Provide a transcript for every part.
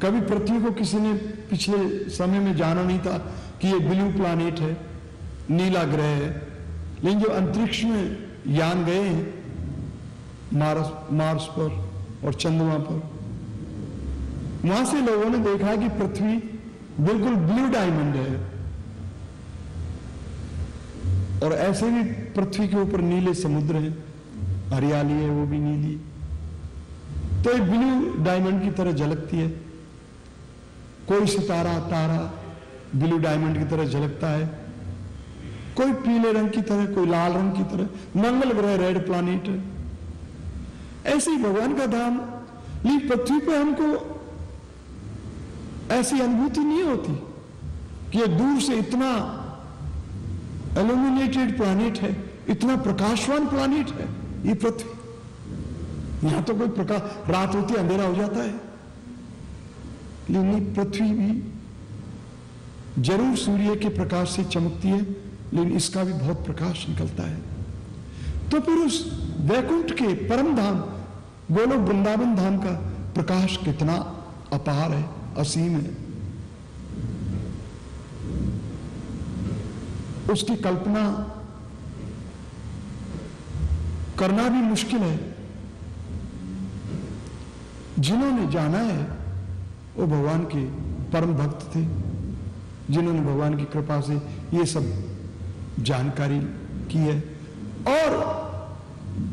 कभी पृथ्वी को किसी ने पिछले समय में जाना नहीं था कि ये ब्लू प्लैनेट है, नीला ग्रह है। लेकिन जो अंतरिक्ष में यान गए हैं मार्स पर और चंद्रमा पर, वहां से लोगों ने देखा है कि पृथ्वी बिल्कुल ब्लू डायमंड है। और ऐसे भी पृथ्वी के ऊपर नीले समुद्र हैं, हरियाली है वो भी नीली, तो एक ब्लू डायमंड की तरह झलकती है। कोई सितारा तारा ब्लू डायमंड की तरह झलकता है, कोई पीले रंग की तरह, कोई लाल रंग की तरह। मंगल ग्रह रेड प्लैनेट है। ऐसे ही भगवान का धाम। लेकिन पृथ्वी पर हमको ऐसी अनुभूति नहीं होती कि ये दूर से इतना इल्यूमिनेटेड प्लैनेट है, इतना प्रकाशवान प्लैनेट है ये पृथ्वी। यहां तो कोई प्रकाश, रात होती अंधेरा हो जाता है, लेकिन पृथ्वी भी जरूर सूर्य के प्रकाश से चमकती है, लेकिन इसका भी बहुत प्रकाश निकलता है। तो फिर उस वैकुंठ के परम धाम गोलोक वृंदावन धाम का प्रकाश कितना अपार है, असीम है। उसकी कल्पना करना भी मुश्किल है। जिन्होंने जाना है वो भगवान के परम भक्त थे, जिन्होंने भगवान की कृपा से ये सब जानकारी की है। और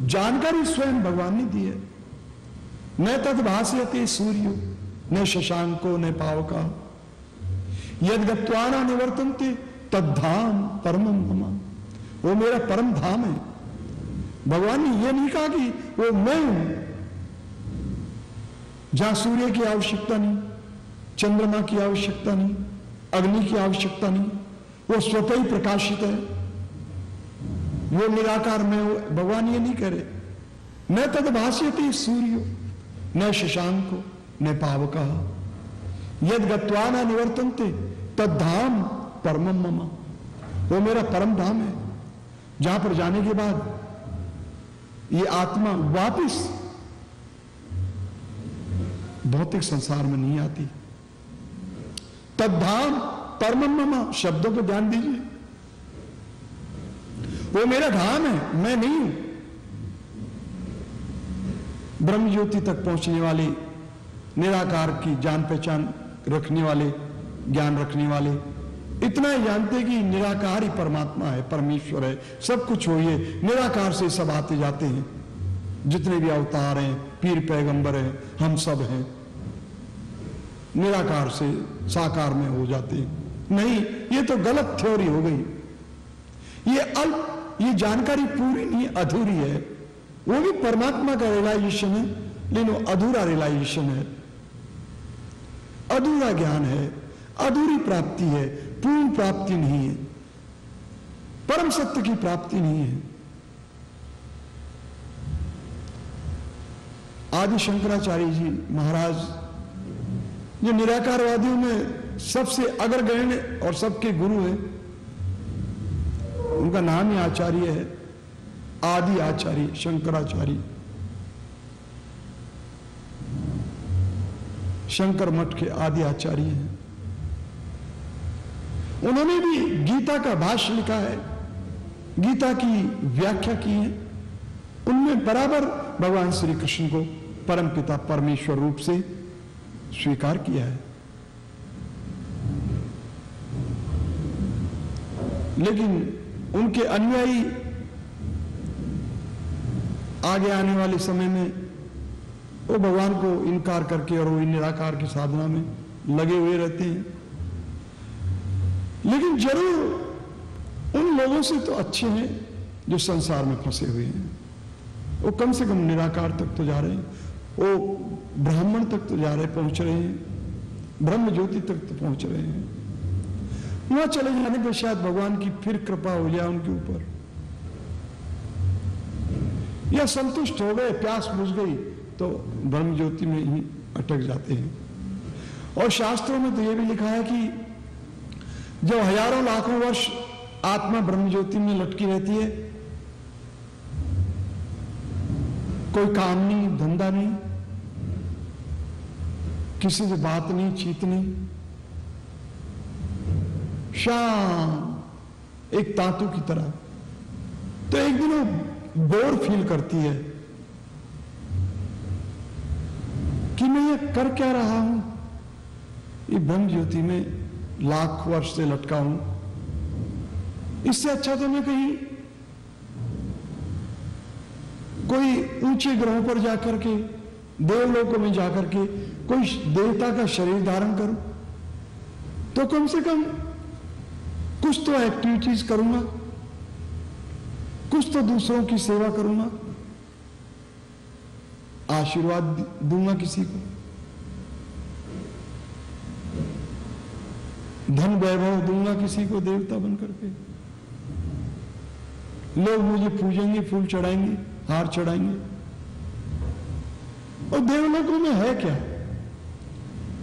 जानकारी स्वयं भगवान ने दी है। न तद्भास्यते सूर्यो न शशांको न पावका यद गत्वाना निवर्तन्ते तद्धाम परमम मम। वो मेरा परम धाम है। भगवान ने यह नहीं कहा कि वो मैं हूं, जहां सूर्य की आवश्यकता नहीं, चंद्रमा की आवश्यकता नहीं, अग्नि की आवश्यकता नहीं, वो स्वतः ही प्रकाशित है, वो निराकार में हो। भगवान ये नहीं करे। न तद्भास्यते सूर्यो न शशांको न पावका यद गत्वा न निवर्तन्ते तद्धाम परमम मम। वो मेरा परम धाम है, जहां पर जाने के बाद ये आत्मा वापस भौतिक संसार में नहीं आती। तद्धाम परमम मम, शब्दों पर ध्यान दीजिए। वो मेरा धाम है, मैं नहीं हूं। ब्रह्म ज्योति तक पहुंचने वाले, निराकार की जान पहचान रखने वाले, ज्ञान रखने वाले इतना ही जानते कि निराकार ही परमात्मा है, परमेश्वर है, सब कुछ हो। ये निराकार से सब आते जाते हैं, जितने भी अवतार हैं, पीर पैगंबर हैं, हम सब हैं, निराकार से साकार में हो जाते हैं। नहीं, ये तो गलत थ्योरी हो गई। ये जानकारी पूरी नहीं, अधूरी है। वो भी परमात्मा का रियलाइजेशन है, लेकिन वो अधूरा रियलाइजेशन है, अधूरा ज्ञान है, अधूरी प्राप्ति है, पूर्ण प्राप्ति नहीं है, परम सत्य की प्राप्ति नहीं है। आदि शंकराचार्य जी महाराज, जो निराकारवादियों में सबसे अग्रगण्य और सबके गुरु हैं, उनका नाम ही आचार्य है, आदि आचार्य शंकराचार्य। शंकर मठ के आदि आचार्य हैं। उन्होंने भी गीता का भाष्य लिखा है, गीता की व्याख्या की है। उनमें बराबर भगवान श्री कृष्ण को परमपिता परमेश्वर रूप से स्वीकार किया है। लेकिन उनके अनुयायी आगे आने वाले समय में वो भगवान को इनकार करके और वो निराकार की साधना में लगे हुए रहते हैं। लेकिन जरूर उन लोगों से तो अच्छे हैं जो संसार में फंसे हुए हैं। वो कम से कम निराकार तक तो जा रहे हैं, वो ब्राह्मण तक तो जा रहे, पहुंच रहे हैं, ब्रह्म ज्योति तक तो पहुंच रहे हैं। वहां चले जाने पर शायद भगवान की फिर कृपा हो जाए उनके ऊपर, या संतुष्ट हो गए, प्यास बुझ गई तो ब्रह्म ज्योति में ही अटक जाते हैं। और शास्त्रों में तो यह भी लिखा है कि जो हजारों लाखों वर्ष आत्मा ब्रह्म ज्योति में लटकी रहती है, कोई काम नहीं, धंधा नहीं, किसी से बात नहीं, चीत नहीं, शांत, एक तातू की तरह। तो एक दिन वो बोर फील करती है कि मैं ये कर क्या रहा हूं, ये ब्रह्म ज्योति में लाख वर्ष से लटका हूं, इससे अच्छा तो मैं कहीं कोई ऊंचे ग्रहों पर जाकर के, देवलोकों में जाकर के कोई देवता का शरीर धारण करूं, तो कम से कम कुछ तो एक्टिविटीज करूंगा, कुछ तो दूसरों की सेवा करूंगा, आशीर्वाद दूंगा किसी को, धन वैभव दूंगा किसी को देवता बनकर के, लोग मुझे पूजेंगे, फूल चढ़ाएंगे, हार चढ़ाएंगे। और देवलोकों में है क्या,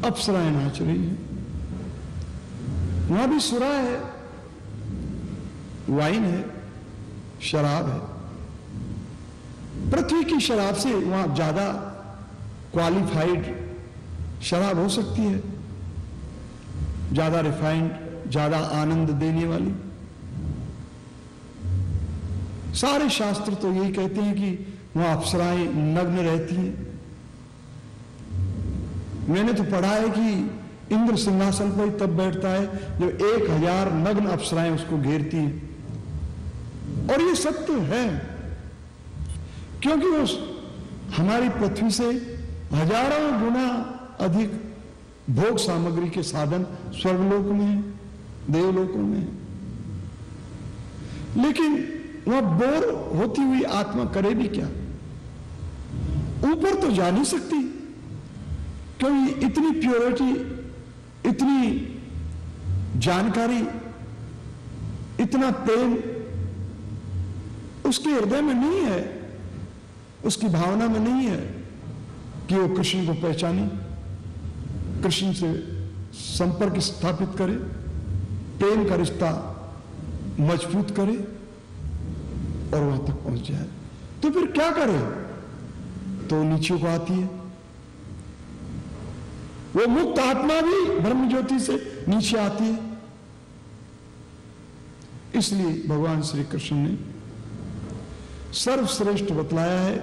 अप्सराएं नाच रही है, वहां भी सुरा है, वाइन है, शराब है। पृथ्वी की शराब से वहां ज्यादा क्वालिफाइड शराब हो सकती है, ज्यादा रिफाइंड, ज्यादा आनंद देने वाली। सारे शास्त्र तो यही कहते हैं कि वहां अप्सराएं नग्न रहती हैं। मैंने तो पढ़ा है कि इंद्र सिंहासन पर तब बैठता है जब 1000 नग्न अप्सराएं उसको घेरती हैं। और ये सत्य है, क्योंकि वो हमारी पृथ्वी से हजारों गुना अधिक भोग सामग्री के साधन स्वर्गलोक में है, देवलोकों में है। लेकिन वह बोर होती हुई आत्मा करे भी क्या, ऊपर तो जा नहीं सकती, क्योंकि इतनी प्योरिटी, इतनी जानकारी, इतना प्रेम उसके हृदय में नहीं है, उसकी भावना में नहीं है कि वो कृष्ण को पहचाने, कृष्ण से संपर्क स्थापित करे, प्रेम का रिश्ता मजबूत करे और वहां तक पहुंच जाए। तो फिर क्या करे, तो नीचे को आती है। वो मुक्त आत्मा भी ब्रह्म ज्योति से नीचे आती है। इसलिए भगवान श्री कृष्ण ने सर्वश्रेष्ठ बतलाया है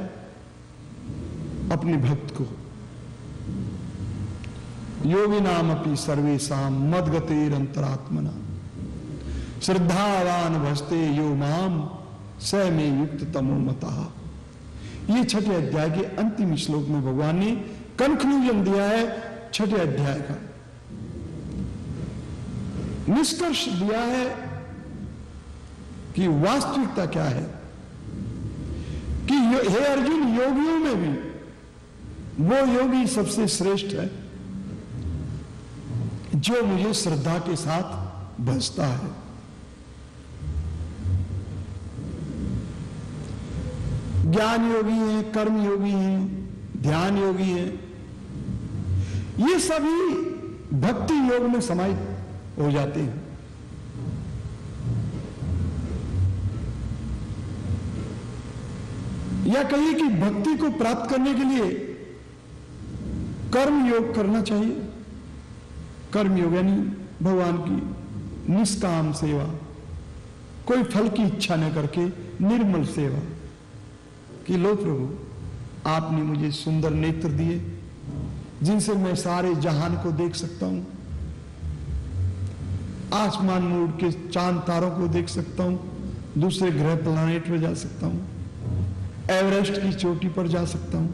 अपने भक्त को, योगी नाम अपनी सर्वेशाम मदगतेर अंतरात्मना श्रद्धावान भजते यो माम स में युक्त तमो मतः। ये छठे अध्याय के अंतिम श्लोक में भगवान ने कंक्लूजन दिया है छठे अध्याय का, निष्कर्ष दिया है कि वास्तविकता क्या है, कि हे अर्जुन, योगियों में भी वो योगी सबसे श्रेष्ठ है जो मुझे श्रद्धा के साथ भजता है। ज्ञान योगी है, कर्म योगी है, ध्यान योगी है, ये सभी भक्ति योग में समाहित हो जाते हैं। या कहिए कि भक्ति को प्राप्त करने के लिए कर्म योग करना चाहिए। कर्म योग यानी भगवान की निष्काम सेवा, कोई फल की इच्छा न करके निर्मल सेवा, कि लो प्रभु, आपने मुझे सुंदर नेत्र दिए जिनसे मैं सारे जहान को देख सकता हूं, आसमान में उड़ के चांद तारों को देख सकता हूं, दूसरे ग्रह प्लैनेट पर जा सकता हूं, एवरेस्ट की चोटी पर जा सकता हूं,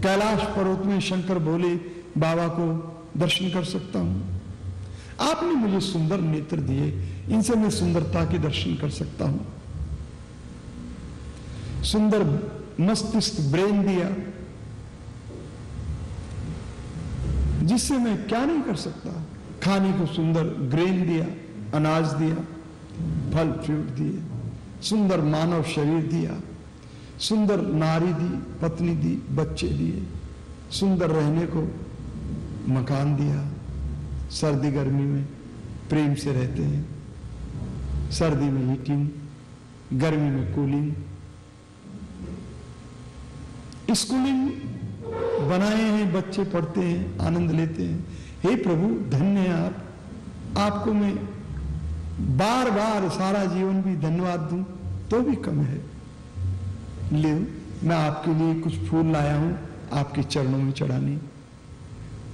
कैलाश पर्वत में शंकर भोले बाबा को दर्शन कर सकता हूं। आपने मुझे सुंदर नेत्र दिए, इनसे मैं सुंदरता के दर्शन कर सकता हूं। सुंदर मस्तिष्क, ब्रेन दिया, जिससे मैं क्या नहीं कर सकता। खाने को सुंदर ग्रेन दिया, अनाज दिया, फल फ्रूट दिए, सुंदर मानव शरीर दिया, सुंदर नारी दी, पत्नी दी, बच्चे दिए, सुंदर रहने को मकान दिया। सर्दी गर्मी में प्रेम से रहते हैं, सर्दी में हीटिंग, गर्मी में कूलिंग, स्कूलिंग बनाए हैं, बच्चे पढ़ते हैं, आनंद लेते हैं। हे प्रभु धन्य है आप, आपको मैं बार बार सारा जीवन भी धन्यवाद दूं तो भी कम है। ले मैं आपके लिए कुछ फूल लाया हूं आपके चरणों में चढ़ाने,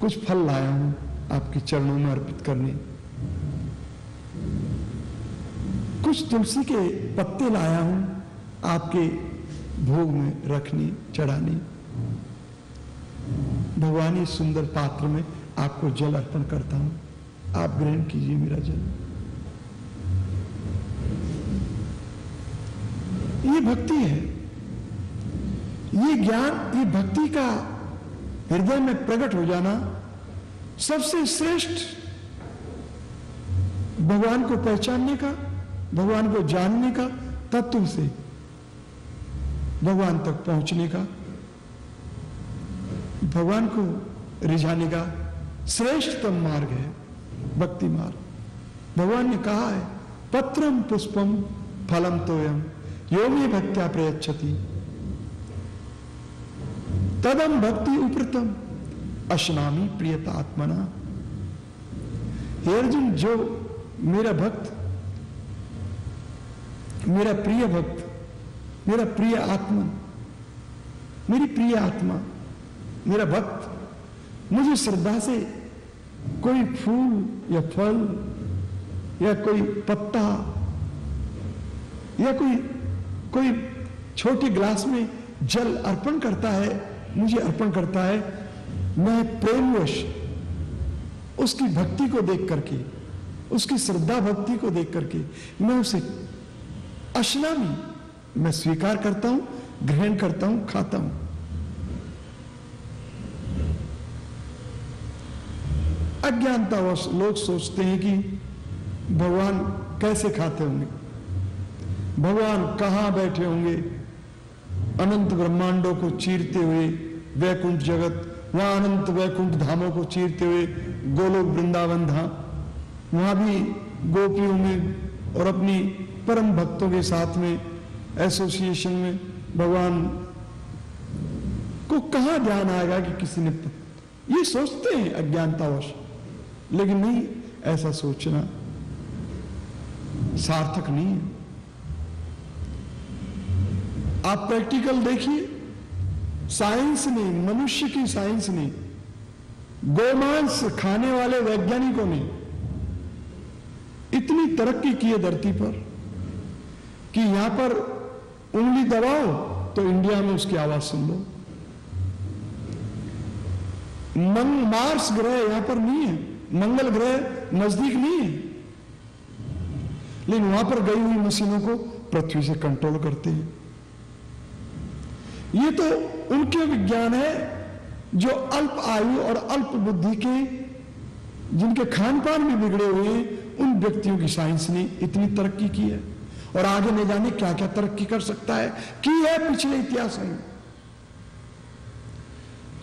कुछ फल लाया हूं आपके चरणों में अर्पित करने, कुछ तुलसी के पत्ते लाया हूं आपके भोग में रखने, चढ़ाने। भगवान इस सुंदर पात्र में आपको जल अर्पण करता हूं, आप ग्रहण कीजिए मेरा जल। ये भक्ति है, ये ज्ञान, ये भक्ति का हृदय में प्रकट हो जाना सबसे श्रेष्ठ भगवान को पहचानने का, भगवान को जानने का, तत्व से भगवान तक पहुंचने का, भगवान को रिझाने का श्रेष्ठतम मार्ग है भक्ति मार्ग। भगवान ने कहा है पत्रम पुष्पम फलम तोयम यो मे भक्त्या प्रयच्छति तदम भक्ति उपृतम अश्नामी प्रियता आत्मना। हे अर्जुन, जो मेरा भक्त, मेरा प्रिय भक्त, मेरा प्रिय आत्मा, मेरी प्रिय आत्मा, मेरा भक्त मुझे श्रद्धा से कोई फूल या फल या कोई पत्ता या कोई छोटे गिलास में जल अर्पण करता है, मुझे अर्पण करता है, मैं प्रेमवश उसकी भक्ति को देख करके, उसकी श्रद्धा भक्ति को देख करके मैं उसे अश्नामी, मैं स्वीकार करता हूं, ग्रहण करता हूं, खाता हूं। अज्ञानतावश लोग सोचते हैं कि भगवान कैसे खाते होंगे, भगवान कहां बैठे होंगे, अनंत ब्रह्मांडों को चीरते हुए वैकुंठ जगत, वहां अनंत वैकुंठ धामों को चीरते हुए गोलोक वृंदावन धाम, वहां भी गोपियों में और अपनी परम भक्तों के साथ में एसोसिएशन में भगवान को कहां ध्यान आएगा कि किसी ने, ये सोचते हैं अज्ञानतावश। लेकिन नहीं, ऐसा सोचना सार्थक नहीं है। आप प्रैक्टिकल देखिए, साइंस ने, मनुष्य की साइंस ने, गोमांस खाने वाले वैज्ञानिकों ने इतनी तरक्की की है धरती पर कि यहां पर उंगली दबाओ तो इंडिया में उसकी आवाज सुन लो। मार्स ग्रह यहां पर नहीं है, मंगल ग्रह नजदीक नहीं है, लेकिन वहां पर गई हुई मशीनों को पृथ्वी से कंट्रोल करते हैं। ये तो उनके विज्ञान है जो अल्प आयु और अल्प बुद्धि के, जिनके खान पान में बिगड़े हुए हैं, उन व्यक्तियों की साइंस ने इतनी तरक्की की है और आगे न जाने क्या क्या तरक्की कर सकता है, की है पिछले इतिहास में।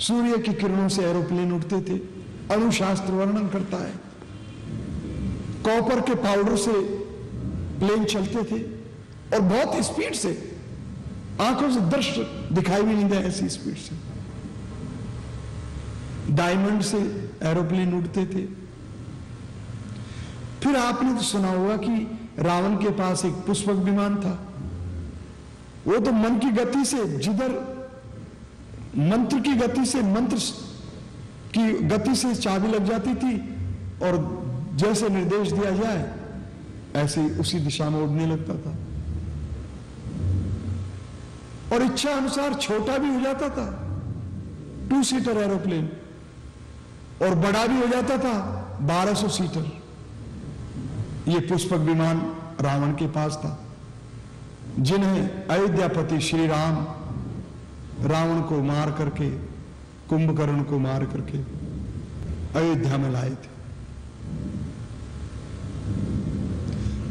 सूर्य की किरणों से एरोप्लेन उड़ते थे, अणुशास्त्र वर्णन करता है। कॉपर के पाउडर से प्लेन चलते थे और बहुत स्पीड से, आंखों से दृश्य दिखाई भी नहीं दे ऐसी स्पीड से। डायमंड से एरोप्लेन उड़ते थे। फिर आपने तो सुना होगा कि रावण के पास एक पुष्पक विमान था। वो तो मन की गति से, जिधर मंत्र की गति से, मंत्र की गति से चाबी लग जाती थी और जैसे निर्देश दिया जाए ऐसे उसी दिशा में उड़ने लगता था और इच्छा अनुसार छोटा भी हो जाता था 2 सीटर एरोप्लेन और बड़ा भी हो जाता था 1200 सीटर। ये पुष्पक विमान रावण के पास था, जिन्हें अयोध्यापति श्री राम रावण को मार करके, कुंभकर्ण को मार करके अयोध्या में लाए थे।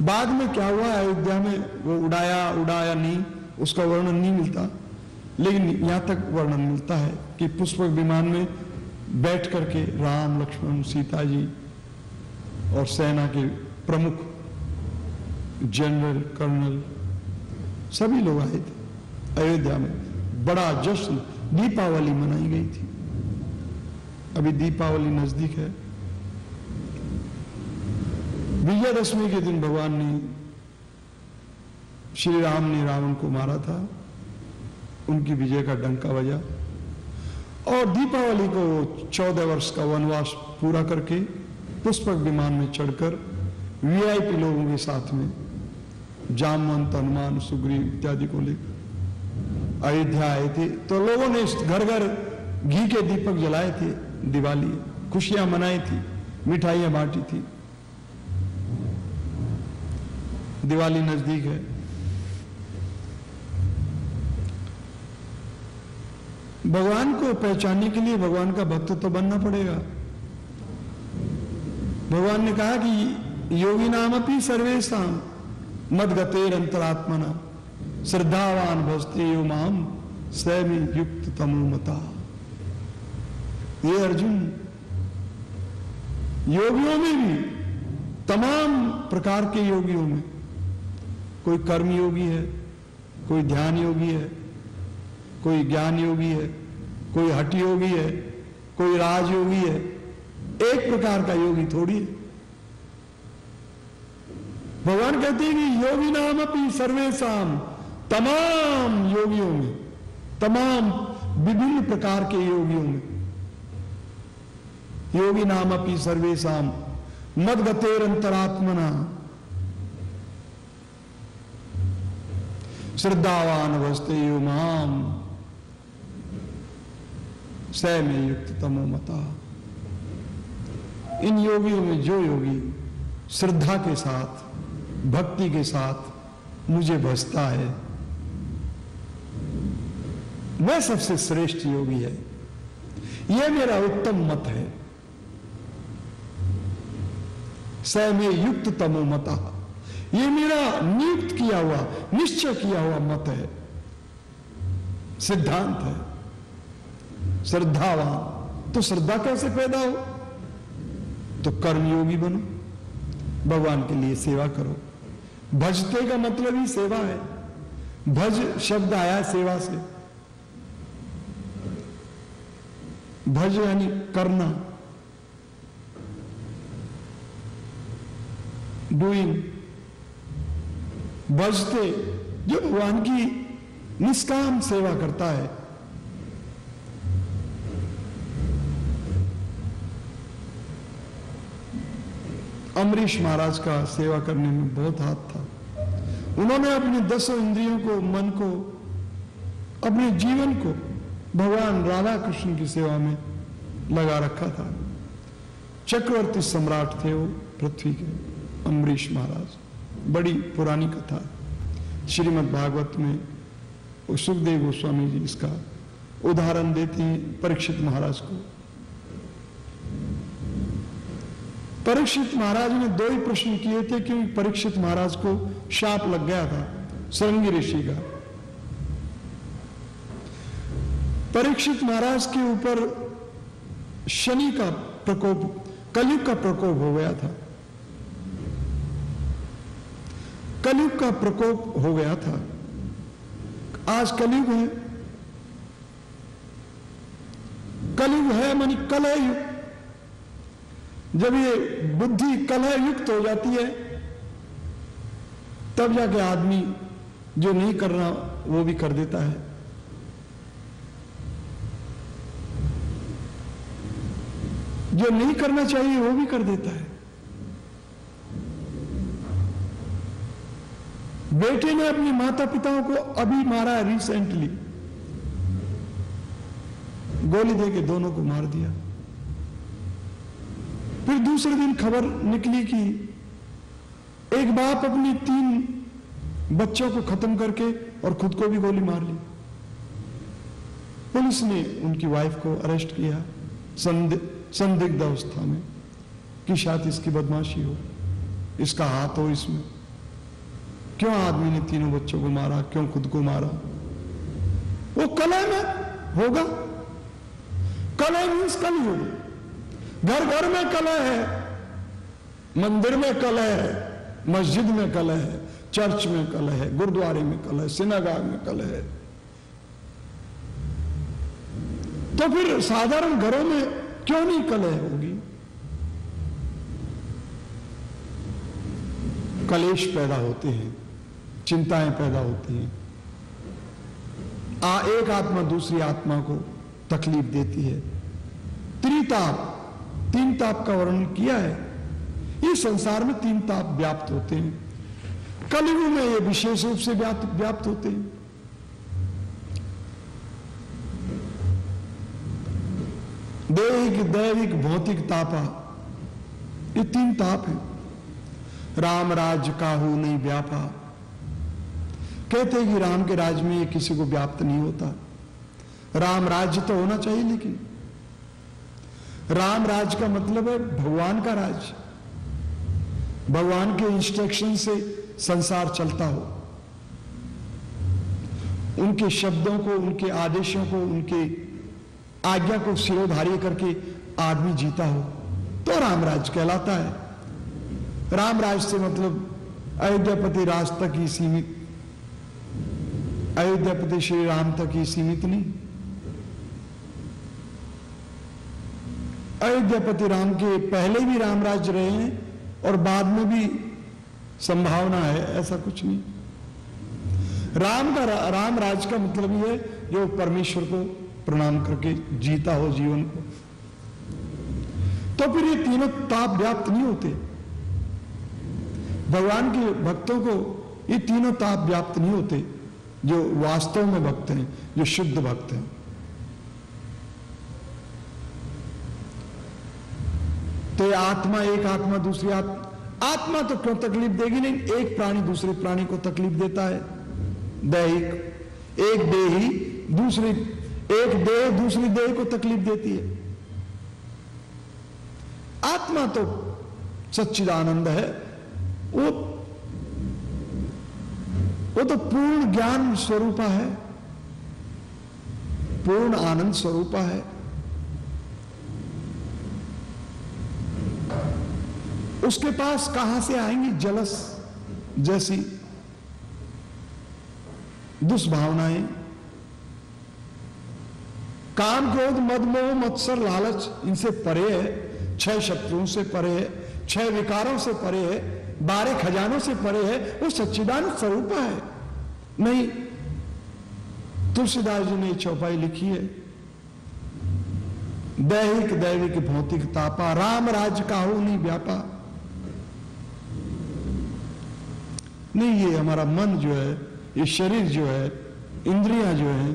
बाद में क्या हुआ अयोध्या में, वो उड़ाया नहीं, उसका वर्णन नहीं मिलता, लेकिन यहां तक वर्णन मिलता है कि पुष्पक विमान में बैठ करके राम, लक्ष्मण, सीता जी और सेना के प्रमुख जनरल, कर्नल सभी लोग आए थे अयोध्या में। बड़ा जश्न दीपावली मनाई गई थी। अभी दीपावली नजदीक है। विजयदशमी के दिन भगवान ने, श्री राम ने रावण को मारा था, उनकी विजय का डंका बजा। और दीपावली को 14 वर्ष का वनवास पूरा करके पुष्पक विमान में चढ़कर वीआईपी लोगों के साथ में जामवंत, हनुमान, सुग्रीव इत्यादि को लेकर अयोध्या आए थे। तो लोगों ने घर घर घी के दीपक जलाए थे, दिवाली खुशियां मनाई थी, मिठाइयां बांटी थी। दिवाली नजदीक है। भगवान को पहचानने के लिए भगवान का भक्त तो बनना पड़ेगा। भगवान ने कहा कि योगी नाम अपनी सर्वेशाम मदगतेर अंतरात्मना श्रद्धावान भजते यो माम स्वयं युक्त तमोमता। ये अर्जुन, योगियों में भी, तमाम प्रकार के योगियों में, कोई कर्म योगी है, कोई ध्यान योगी है, कोई ज्ञान योगी है, कोई हठ योगी है, कोई राज योगी है। एक प्रकार का योगी थोड़ी है। भगवान कहते हैं कि योगी नाम अपनी सर्वेशाम, तमाम योगियों में, तमाम विभिन्न प्रकार के योगियों में, योगी नाम अपनी सर्वेशाम मदगतेर अंतरात्मना श्रद्धावान भजते यो माम सै में युक्त तमोमता। इन योगियों में जो योगी श्रद्धा के साथ, भक्ति के साथ मुझे भजता है, वह सबसे श्रेष्ठ योगी है। यह मेरा उत्तम मत है। सै में युक्त तमोमता, यह मेरा नियुक्त किया हुआ, निश्चय किया हुआ मत है, सिद्धांत है। श्रद्धावान, तो श्रद्धा कैसे पैदा हो? तो कर्मयोगी बनो, भगवान के लिए सेवा करो। भजते का मतलब ही सेवा है। भज शब्द आया सेवा से। भज यानी करना, डूइंग। भजते जो भगवान की निष्काम सेवा करता है। अम्बरीश महाराज का सेवा करने में बहुत हाथ था। उन्होंने अपने 10 इंद्रियों को, मन को, अपने जीवन को भगवान राधा कृष्ण की सेवा में लगा रखा था। चक्रवर्ती सम्राट थे वो पृथ्वी के, अम्बरीश महाराज। बड़ी पुरानी कथा है। श्रीमद् भागवत में सुखदेव गोस्वामी जी इसका उदाहरण देते हैं परीक्षित महाराज को। परीक्षित महाराज ने 2 ही प्रश्न किए थे, क्योंकि परीक्षित महाराज को शाप लग गया था श्रृंगी ऋषि का। परीक्षित महाराज के ऊपर शनि का प्रकोप, कलयुग का प्रकोप हो गया था। कलयुग का प्रकोप हो गया था। आज कलयुग है। कलयुग है मानी कलह युग। जब ये बुद्धि कलह युक्त हो जाती है, तब जाके आदमी जो नहीं करना वो भी कर देता है। जो नहीं करना चाहिए वो भी कर देता है। बेटे ने अपने माता पिताओं को अभी मारा है, रिसेंटली गोली देके दोनों को मार दिया। फिर दूसरे दिन खबर निकली कि एक बाप अपनी 3 बच्चों को खत्म करके और खुद को भी गोली मार ली। पुलिस ने उनकी वाइफ को अरेस्ट किया संदिग्ध अवस्था में कि शायद इसकी बदमाशी हो, इसका हाथ हो इसमें। क्यों आदमी ने 3 बच्चों को मारा, क्यों खुद को मारा? वो कलह में होगा। कलह मीन्स कल होगी। घर घर में कलह है, मंदिर में कलह है, मस्जिद में कलह है, चर्च में कलह है, गुरुद्वारे में कलह है, सिनागाग में कलह है। तो फिर साधारण घरों में क्यों नहीं कलह होगी? कलेश पैदा होते हैं, चिंताएं पैदा होती हैं। एक आत्मा दूसरी आत्मा को तकलीफ देती है। त्रिताप, तीन ताप का वर्णन किया है। इस संसार में तीन ताप व्याप्त होते हैं। कलयुग में ये विशेष रूप से व्याप्त होते हैं। दैहिक, दैविक, भौतिक तापा, ये तीन ताप हैं। राम राज काहू नहीं व्यापा, कहते हैं कि राम के राज में ये किसी को व्याप्त नहीं होता। राम राज्य तो होना चाहिए, लेकिन राम राज का मतलब है भगवान का राज, भगवान के इंस्ट्रक्शन से संसार चलता हो, उनके शब्दों को, उनके आदेशों को, उनके आज्ञा को सिरोधार्य करके आदमी जीता हो, तो राम राज कहलाता है। राम राज से मतलब अयोध्यापति राज तक ही सीमित, अयोध्यापति श्री राम तक ही सीमित नहीं। अयोध्यापति राम के पहले भी राम राज रहे हैं और बाद में भी संभावना है, ऐसा कुछ नहीं। राम राज का मतलब यह है जो परमेश्वर को प्रणाम करके जीता हो जीवन को। तो फिर ये तीनों ताप व्याप्त नहीं होते। भगवान के भक्तों को ये तीनों ताप व्याप्त नहीं होते, जो वास्तव में भक्त हैं, जो शुद्ध भक्त हैं। तो आत्मा, एक आत्मा दूसरी आत्मा तो क्यों तकलीफ देगी नहीं? एक प्राणी दूसरे प्राणी को तकलीफ देता है। दैहिक, एक देही दूसरी, एक देह दूसरी देह को तकलीफ देती है। आत्मा तो सच्चिदानंद है, वो तो पूर्ण ज्ञान स्वरूपा है, पूर्ण आनंद स्वरूपा है। उसके पास कहां से आएंगी जलस जैसी दुष्भावनाएं, काम, क्रोध, मद, मोह, मत्सर, लालच, इनसे परे है, 6 शत्रुओं से परे है, 6 विकारों से परे है, 12 खजानों से परे है। वो सच्चिदानंद स्वरूप है। नहीं, तुलसीदास जी ने चौपाई लिखी है, दैहिक, दैविक, भौतिक तापा, राम राज काहू नहीं व्यापा। नहीं, ये हमारा मन जो है, ये शरीर जो है, इंद्रियां जो है,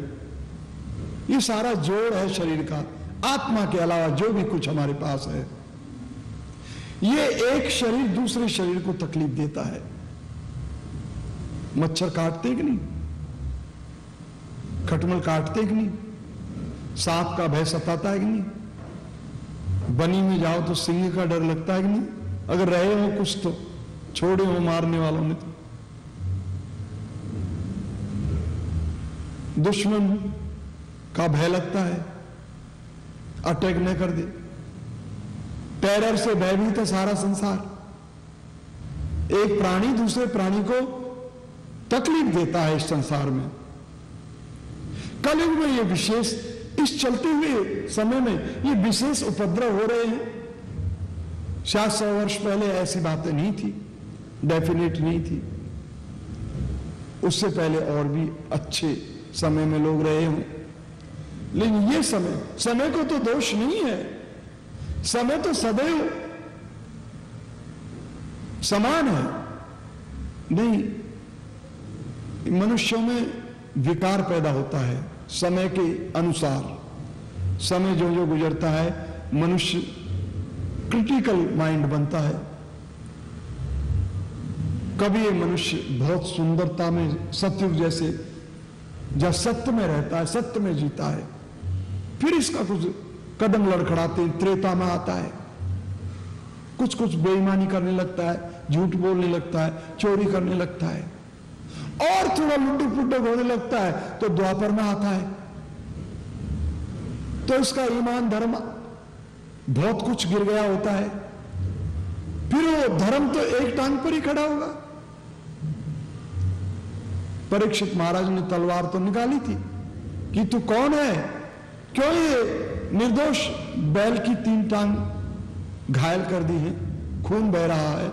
ये सारा जोड़ है शरीर का। आत्मा के अलावा जो भी कुछ हमारे पास है, ये एक शरीर दूसरे शरीर को तकलीफ देता है। मच्छर काटते कि नहीं? खटमल काटते कि नहीं? सांप का भय सताता है कि नहीं? बनी में जाओ तो सिंह का डर लगता है कि नहीं? अगर रहे हो कुछ तो छोड़े हो मारने वालों ने तो। दुश्मन का भय लगता है, अटैक न कर दे। टेरर से भयभीत है सारा संसार। एक प्राणी दूसरे प्राणी को तकलीफ देता है इस संसार में। कलयुग में ये विशेष, इस चलते हुए समय में ये विशेष उपद्रव हो रहे हैं। शायद 100 वर्ष पहले ऐसी बातें नहीं थी, डेफिनेट नहीं थी। उससे पहले और भी अच्छे समय में लोग रहे हों, लेकिन ये समय को तो दोष नहीं है। समय तो सदैव समान है। नहीं, मनुष्यों में विकार पैदा होता है समय के अनुसार। समय जो जो गुजरता है, मनुष्य क्रिटिकल माइंड बनता है। कभी ये मनुष्य बहुत सुंदरता में, सत्युग जैसे, जब सत्य में रहता है, सत्य में जीता है, फिर इसका कुछ कदम लड़खड़ाते, त्रेता में आता है, कुछ कुछ बेईमानी करने लगता है, झूठ बोलने लगता है, चोरी करने लगता है, और थोड़ा लुड्डू पुड्डू होने लगता है तो द्वापर में आता है। तो इसका ईमान धर्म बहुत कुछ गिर गया होता है। फिर वो धर्म तो एक टांग पर ही खड़ा होगा। परीक्षित महाराज ने तलवार तो निकाली थी कि तू कौन है, क्यों ये निर्दोष बैल की 3 टांग घायल कर दी है, खून बह रहा है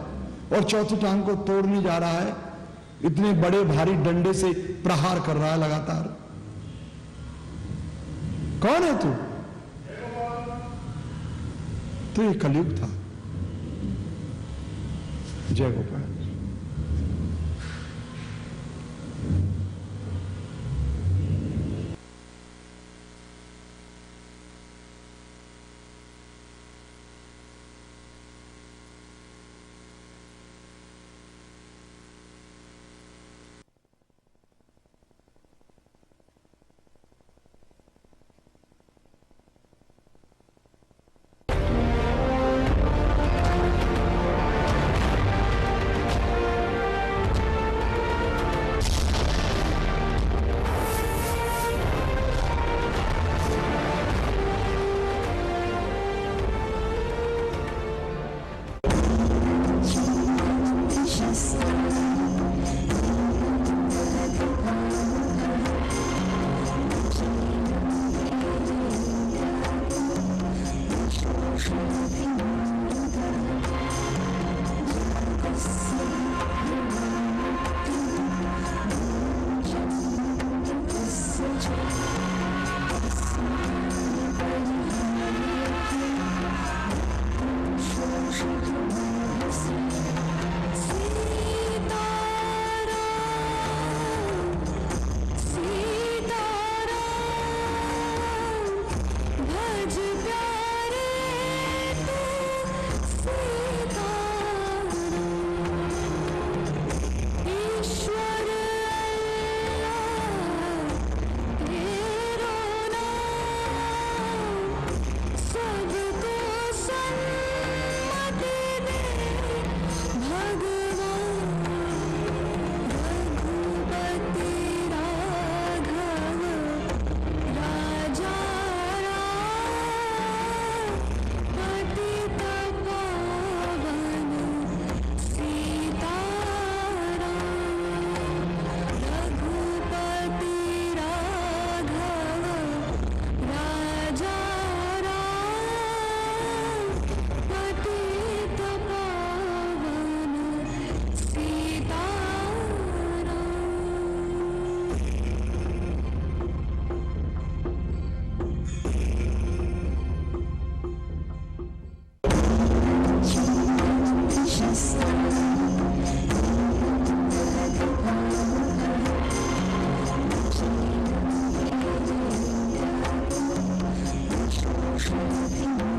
और चौथी टांग को तोड़ने जा रहा है, इतने बड़े भारी डंडे से प्रहार कर रहा है लगातार। कौन है तू? तो ये कलयुग था। जय गोपाल। Thank you.